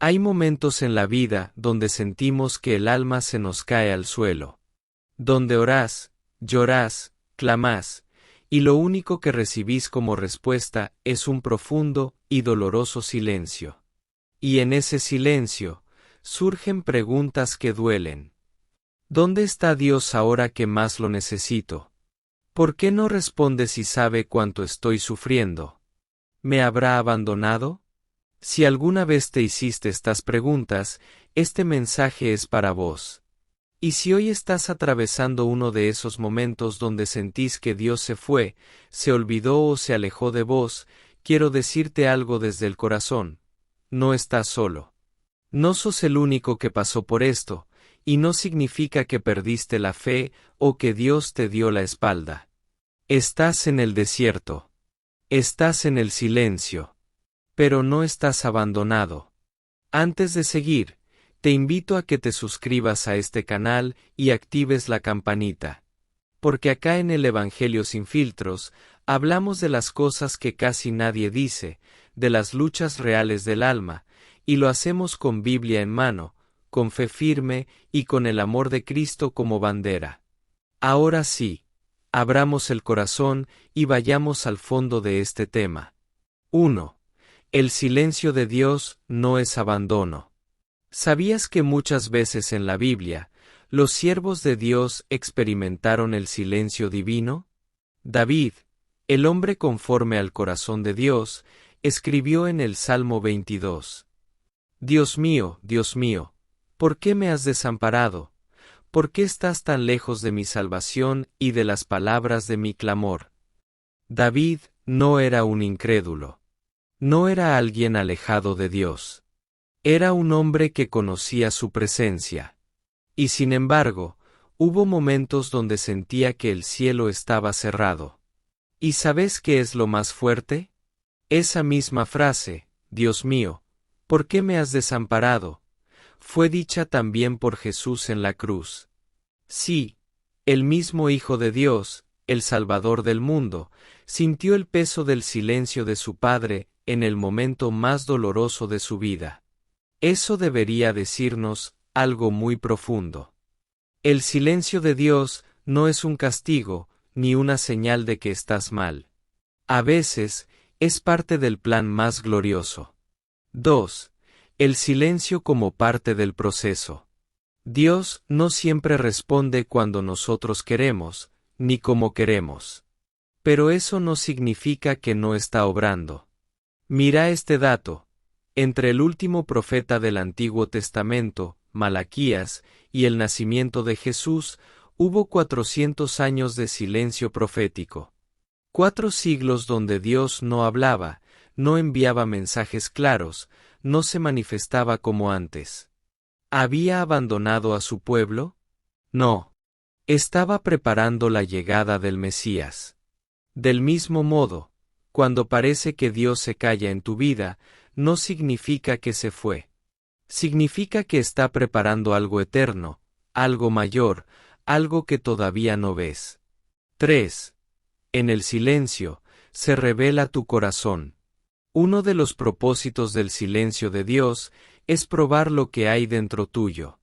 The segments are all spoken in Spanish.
Hay momentos en la vida donde sentimos que el alma se nos cae al suelo. Donde orás, llorás, clamás, y lo único que recibís como respuesta es un profundo y doloroso silencio. Y en ese silencio, surgen preguntas que duelen. ¿Dónde está Dios ahora que más lo necesito? ¿Por qué no responde si sabe cuánto estoy sufriendo? ¿Me habrá abandonado? Si alguna vez te hiciste estas preguntas, este mensaje es para vos. Y si hoy estás atravesando uno de esos momentos donde sentís que Dios se fue, se olvidó o se alejó de vos, quiero decirte algo desde el corazón. No estás solo. No sos el único que pasó por esto, y no significa que perdiste la fe o que Dios te dio la espalda. Estás en el desierto. Estás en el silencio. Pero no estás abandonado. Antes de seguir, te invito a que te suscribas a este canal y actives la campanita. Porque acá en el Evangelio sin filtros, hablamos de las cosas que casi nadie dice, de las luchas reales del alma, y lo hacemos con Biblia en mano, con fe firme y con el amor de Cristo como bandera. Ahora sí, abramos el corazón y vayamos al fondo de este tema. 1. El silencio de Dios no es abandono. ¿Sabías que muchas veces en la Biblia, los siervos de Dios experimentaron el silencio divino? David, el hombre conforme al corazón de Dios, escribió en el Salmo 22. Dios mío, ¿por qué me has desamparado? ¿Por qué estás tan lejos de mi salvación y de las palabras de mi clamor? David no era un incrédulo. No era alguien alejado de Dios. Era un hombre que conocía su presencia. Y sin embargo, hubo momentos donde sentía que el cielo estaba cerrado. ¿Y sabes qué es lo más fuerte? Esa misma frase, Dios mío, ¿por qué me has desamparado?, fue dicha también por Jesús en la cruz. Sí, el mismo Hijo de Dios, el Salvador del mundo, sintió el peso del silencio de su Padre en el momento más doloroso de su vida. Eso debería decirnos algo muy profundo. El silencio de Dios no es un castigo, ni una señal de que estás mal. A veces, es parte del plan más glorioso. 2. El silencio como parte del proceso. Dios no siempre responde cuando nosotros queremos, ni como queremos. Pero eso no significa que no está obrando. Mira este dato. Entre el último profeta del Antiguo Testamento, Malaquías, y el nacimiento de Jesús, hubo 400 años de silencio profético. 4 siglos donde Dios no hablaba, no enviaba mensajes claros, no se manifestaba como antes. ¿Había abandonado a su pueblo? No. Estaba preparando la llegada del Mesías. Del mismo modo, cuando parece que Dios se calla en tu vida, no significa que se fue. Significa que está preparando algo eterno, algo mayor, algo que todavía no ves. 3. En el silencio, se revela tu corazón. Uno de los propósitos del silencio de Dios es probar lo que hay dentro tuyo.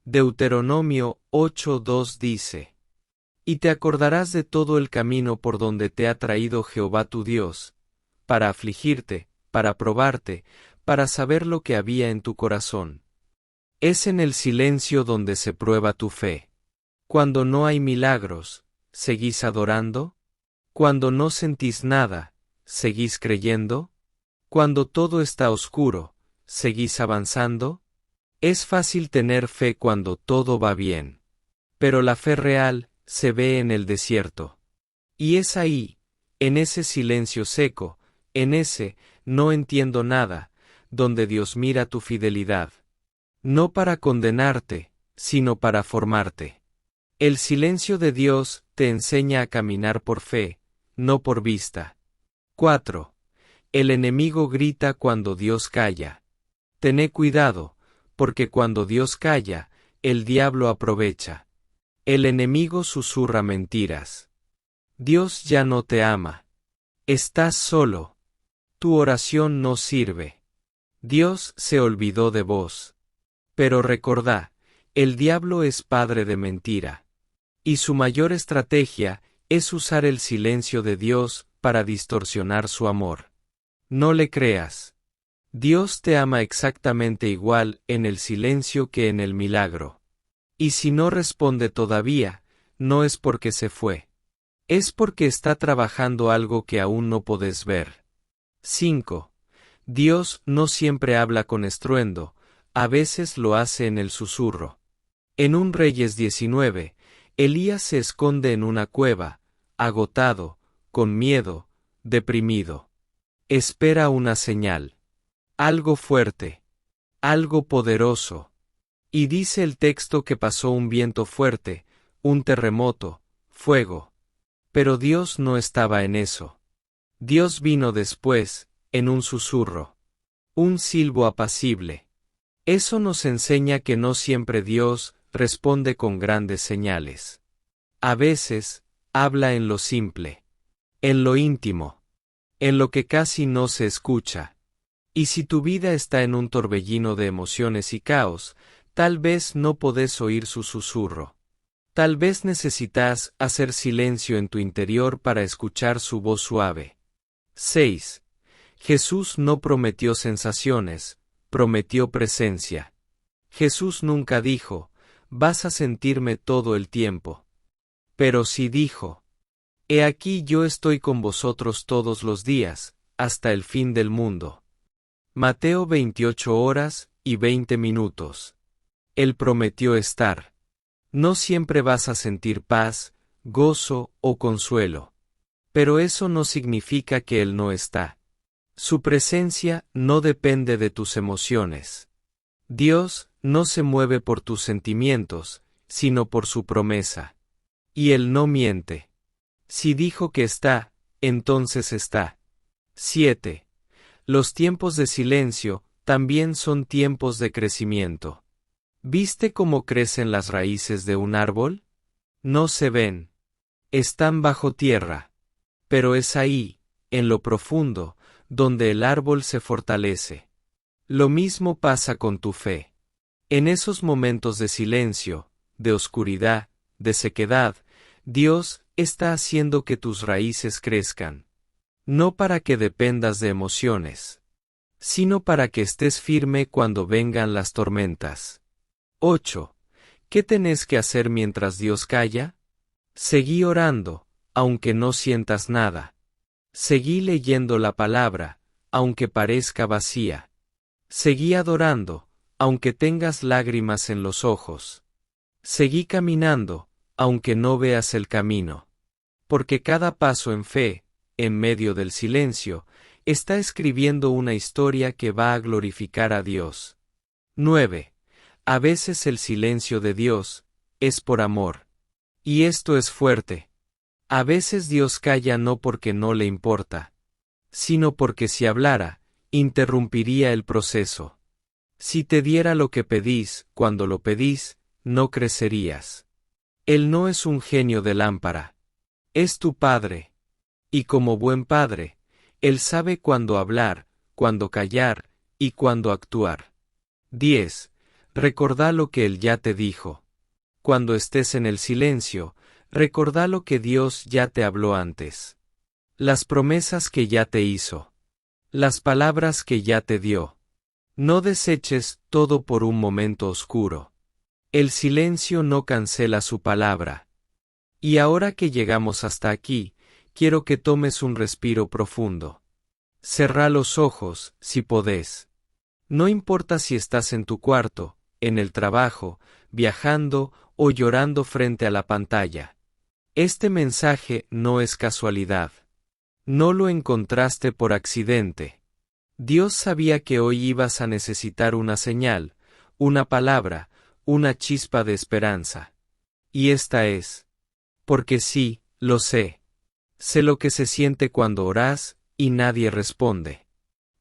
Deuteronomio 8:2 dice: Y te acordarás de todo el camino por donde te ha traído Jehová tu Dios, para afligirte, para probarte, para saber lo que había en tu corazón. Es en el silencio donde se prueba tu fe. Cuando no hay milagros, ¿seguís adorando? Cuando no sentís nada, ¿seguís creyendo? Cuando todo está oscuro, ¿seguís avanzando? Es fácil tener fe cuando todo va bien. Pero la fe real se ve en el desierto. Y es ahí, en ese silencio seco, en ese no entiendo nada, donde Dios mira tu fidelidad. No para condenarte, sino para formarte. El silencio de Dios te enseña a caminar por fe, no por vista. 4. El enemigo grita cuando Dios calla. Tené cuidado, porque cuando Dios calla, el diablo aprovecha. El enemigo susurra mentiras. Dios ya no te ama. Estás solo. Tu oración no sirve. Dios se olvidó de vos. Pero recordá, el diablo es padre de mentira. Y su mayor estrategia es usar el silencio de Dios para distorsionar su amor. No le creas. Dios te ama exactamente igual en el silencio que en el milagro. Y si no responde todavía, no es porque se fue. Es porque está trabajando algo que aún no podés ver. 5. Dios no siempre habla con estruendo, a veces lo hace en el susurro. En un Reyes 19, Elías se esconde en una cueva, agotado, con miedo, deprimido. Espera una señal. Algo fuerte. Algo poderoso. Y dice el texto que pasó un viento fuerte, un terremoto, fuego. Pero Dios no estaba en eso. Dios vino después, en un susurro. Un silbo apacible. Eso nos enseña que no siempre Dios responde con grandes señales. A veces, habla en lo simple. En lo íntimo. En lo que casi no se escucha. Y si tu vida está en un torbellino de emociones y caos, tal vez no podés oír su susurro. Tal vez necesitas hacer silencio en tu interior para escuchar su voz suave. 6. Jesús no prometió sensaciones, prometió presencia. Jesús nunca dijo, vas a sentirme todo el tiempo. Pero sí dijo, he aquí yo estoy con vosotros todos los días, hasta el fin del mundo. Mateo 28:20. Él prometió estar. No siempre vas a sentir paz, gozo o consuelo. Pero eso no significa que Él no está. Su presencia no depende de tus emociones. Dios no se mueve por tus sentimientos, sino por su promesa. Y Él no miente. Si dijo que está, entonces está. 7. Los tiempos de silencio también son tiempos de crecimiento. ¿Viste cómo crecen las raíces de un árbol? No se ven. Están bajo tierra. Pero es ahí, en lo profundo, donde el árbol se fortalece. Lo mismo pasa con tu fe. En esos momentos de silencio, de oscuridad, de sequedad, Dios está haciendo que tus raíces crezcan. No para que dependas de emociones, sino para que estés firme cuando vengan las tormentas. 8. ¿Qué tenés que hacer mientras Dios calla? Seguí orando, aunque no sientas nada. Seguí leyendo la palabra, aunque parezca vacía. Seguí adorando, aunque tengas lágrimas en los ojos. Seguí caminando, aunque no veas el camino. Porque cada paso en fe, en medio del silencio, está escribiendo una historia que va a glorificar a Dios. 9. A veces el silencio de Dios es por amor. Y esto es fuerte. A veces Dios calla no porque no le importa, sino porque si hablara, interrumpiría el proceso. Si te diera lo que pedís, cuando lo pedís, no crecerías. Él no es un genio de lámpara. Es tu Padre. Y como buen padre, Él sabe cuándo hablar, cuándo callar, y cuándo actuar. 10. Recordá lo que Él ya te dijo. Cuando estés en el silencio, recordá lo que Dios ya te habló antes. Las promesas que ya te hizo. Las palabras que ya te dio. No deseches todo por un momento oscuro. El silencio no cancela su palabra. Y ahora que llegamos hasta aquí, quiero que tomes un respiro profundo. Cerrá los ojos, si podés. No importa si estás en tu cuarto, en el trabajo, viajando o llorando frente a la pantalla. Este mensaje no es casualidad. No lo encontraste por accidente. Dios sabía que hoy ibas a necesitar una señal, una palabra, una chispa de esperanza. Y esta es. Porque sí, lo sé. Sé lo que se siente cuando orás y nadie responde.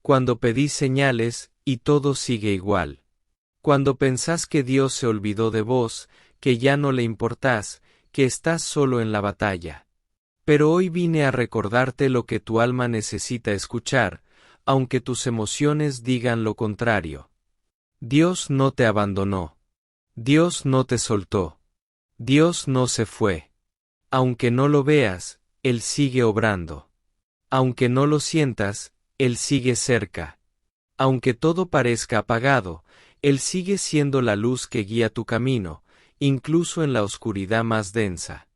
Cuando pedís señales y todo sigue igual. Cuando pensás que Dios se olvidó de vos, que ya no le importás, que estás solo en la batalla. Pero hoy vine a recordarte lo que tu alma necesita escuchar, aunque tus emociones digan lo contrario. Dios no te abandonó. Dios no te soltó. Dios no se fue. Aunque no lo veas, Él sigue obrando. Aunque no lo sientas, Él sigue cerca. Aunque todo parezca apagado, Él sigue siendo la luz que guía tu camino, incluso en la oscuridad más densa.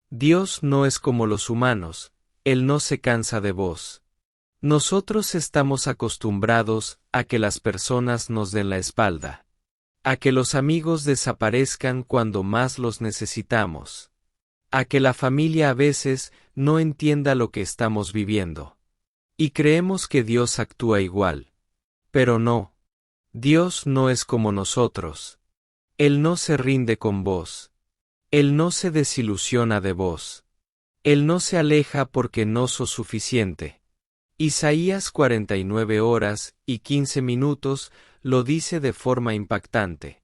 Dios no es como los humanos, Él no se cansa de vos. Nosotros estamos acostumbrados a que las personas nos den la espalda, a que los amigos desaparezcan cuando más los necesitamos, a que la familia a veces no entienda lo que estamos viviendo. Y creemos que Dios actúa igual. Pero no. Dios no es como nosotros. Él no se rinde con vos. Él no se desilusiona de vos. Él no se aleja porque no sos suficiente. Isaías 49:15 lo dice de forma impactante.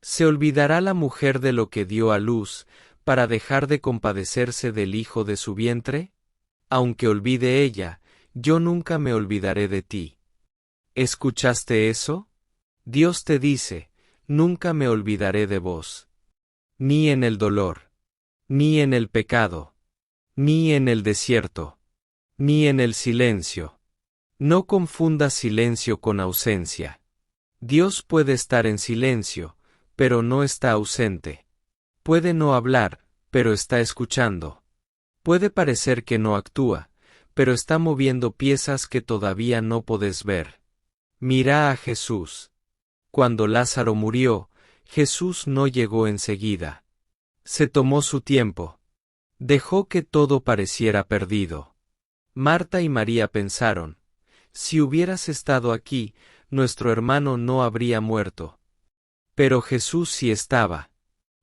¿Se olvidará la mujer de lo que dio a luz, para dejar de compadecerse del hijo de su vientre? Aunque olvide ella, yo nunca me olvidaré de ti. ¿Escuchaste eso? Dios te dice, nunca me olvidaré de vos. Ni en el dolor, ni en el pecado, ni en el desierto, ni en el silencio. No confundas silencio con ausencia. Dios puede estar en silencio, pero no está ausente. Puede no hablar, pero está escuchando. Puede parecer que no actúa, pero está moviendo piezas que todavía no podés ver. Mira a Jesús. Cuando Lázaro murió, Jesús no llegó enseguida. Se tomó su tiempo. Dejó que todo pareciera perdido. Marta y María pensaron, si hubieras estado aquí, nuestro hermano no habría muerto. Pero Jesús sí estaba.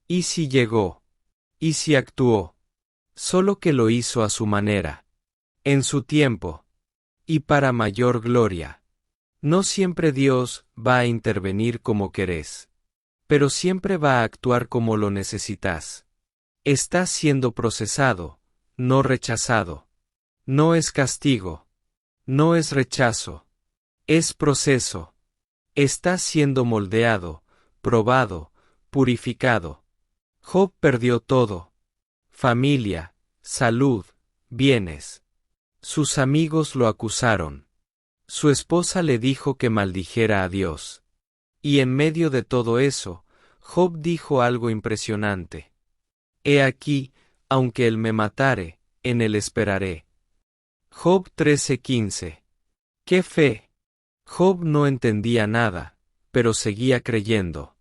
Y sí llegó. Y sí actuó. Solo que lo hizo a su manera. En su tiempo. Y para mayor gloria. No siempre Dios va a intervenir como querés. Pero siempre va a actuar como lo necesitas. Estás siendo procesado, no rechazado. No es castigo. No es rechazo. Es proceso. Estás siendo moldeado, probado, purificado. Job perdió todo. Familia, salud, bienes. Sus amigos lo acusaron. Su esposa le dijo que maldijera a Dios. Y en medio de todo eso, Job dijo algo impresionante. He aquí, aunque él me matare, en él esperaré. Job 13:15. ¡Qué fe! Job no entendía nada, pero seguía creyendo.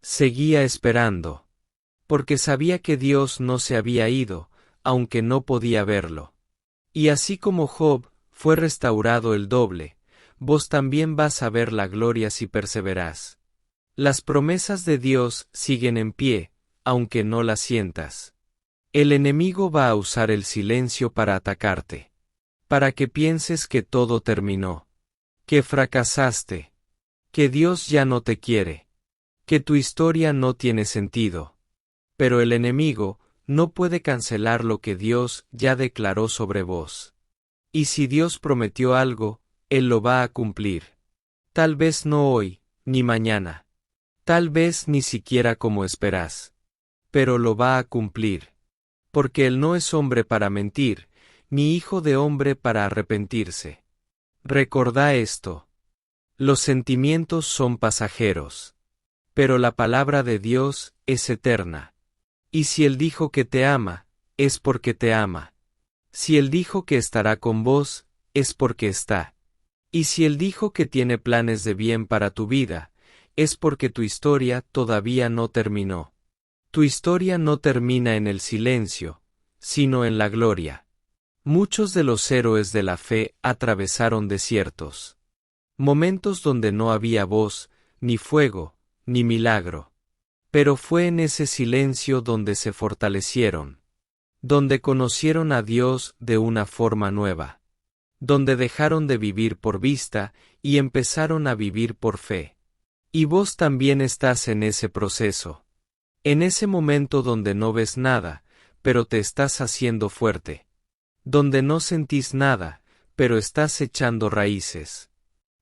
Seguía esperando. Porque sabía que Dios no se había ido, aunque no podía verlo. Y así como Job fue restaurado el doble, vos también vas a ver la gloria si perseverás. Las promesas de Dios siguen en pie, aunque no las sientas. El enemigo va a usar el silencio para atacarte. Para que pienses que todo terminó. Que fracasaste. Que Dios ya no te quiere. Que tu historia no tiene sentido. Pero el enemigo no puede cancelar lo que Dios ya declaró sobre vos. Y si Dios prometió algo, Él lo va a cumplir. Tal vez no hoy, ni mañana. Tal vez ni siquiera como esperás. Pero lo va a cumplir. Porque Él no es hombre para mentir, ni hijo de hombre para arrepentirse. Recordá esto. Los sentimientos son pasajeros. Pero la palabra de Dios es eterna. Y si Él dijo que te ama, es porque te ama. Si Él dijo que estará con vos, es porque está. Y si Él dijo que tiene planes de bien para tu vida, es porque tu historia todavía no terminó. Tu historia no termina en el silencio, sino en la gloria. Muchos de los héroes de la fe atravesaron desiertos. Momentos donde no había voz, ni fuego, ni milagro. Pero fue en ese silencio donde se fortalecieron. Donde conocieron a Dios de una forma nueva. Donde dejaron de vivir por vista y empezaron a vivir por fe. Y vos también estás en ese proceso. En ese momento donde no ves nada, pero te estás haciendo fuerte. Donde no sentís nada, pero estás echando raíces.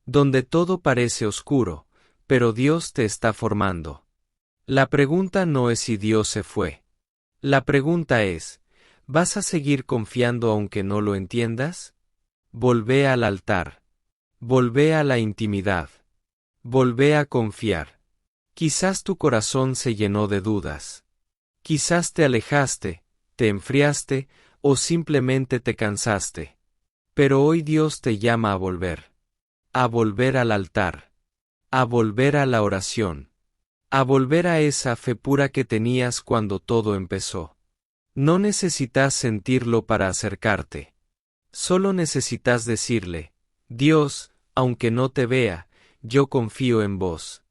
Donde todo parece oscuro, pero Dios te está formando. La pregunta no es si Dios se fue. La pregunta es, ¿vas a seguir confiando aunque no lo entiendas? Volvé al altar. Volvé a la intimidad. Volvé a confiar. Quizás tu corazón se llenó de dudas. Quizás te alejaste, te enfriaste, o simplemente te cansaste. Pero hoy Dios te llama a volver. A volver al altar. A volver a la oración. A volver a esa fe pura que tenías cuando todo empezó. No necesitas sentirlo para acercarte. Solo necesitas decirle, Dios, aunque no te vea, yo confío en vos.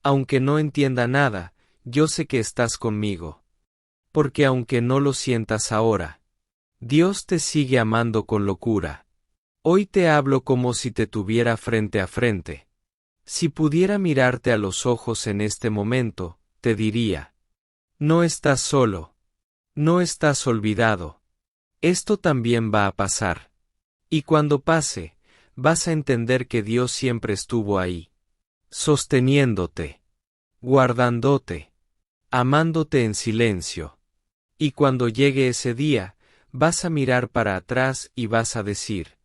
Aunque no entienda nada, yo sé que estás conmigo. Porque aunque no lo sientas ahora, Dios te sigue amando con locura. Hoy te hablo como si te tuviera frente a frente. Si pudiera mirarte a los ojos en este momento, te diría, no estás solo. No estás olvidado. Esto también va a pasar. Y cuando pase, vas a entender que Dios siempre estuvo ahí. Sosteniéndote. Guardándote. Amándote en silencio. Y cuando llegue ese día, vas a mirar para atrás y vas a decir,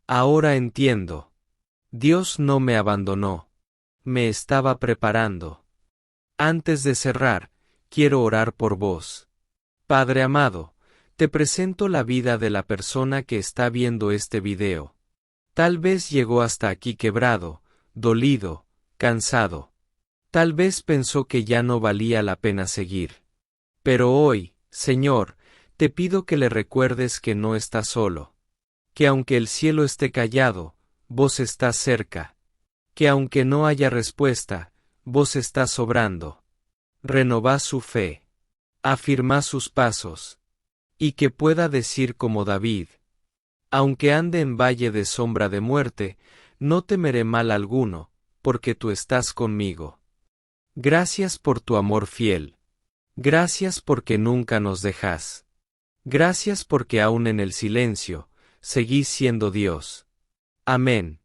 ahora entiendo. Dios no me abandonó. Me estaba preparando. Antes de cerrar, quiero orar por vos. Padre amado, te presento la vida de la persona que está viendo este video. Tal vez llegó hasta aquí quebrado, dolido, cansado. Tal vez pensó que ya no valía la pena seguir. Pero hoy, Señor, te pido que le recuerdes que no está solo. Que aunque el cielo esté callado, vos estás cerca. Que aunque no haya respuesta, vos estás obrando. Renová su fe. Afirmá sus pasos. Y que pueda decir como David, aunque ande en valle de sombra de muerte, no temeré mal alguno, porque tú estás conmigo. Gracias por tu amor fiel. Gracias porque nunca nos dejas. Gracias porque aún en el silencio, seguís siendo Dios. Amén.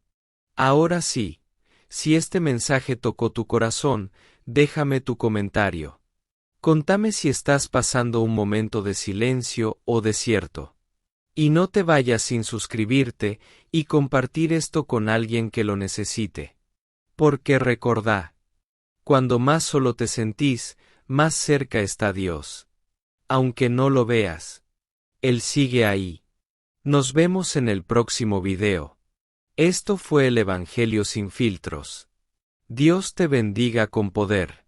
Ahora sí, si este mensaje tocó tu corazón, déjame tu comentario. Contame si estás pasando un momento de silencio o desierto. Y no te vayas sin suscribirte y compartir esto con alguien que lo necesite. Porque recordá, cuando más solo te sentís, más cerca está Dios. Aunque no lo veas, Él sigue ahí. Nos vemos en el próximo video. Esto fue el Evangelio sin filtros. Dios te bendiga con poder.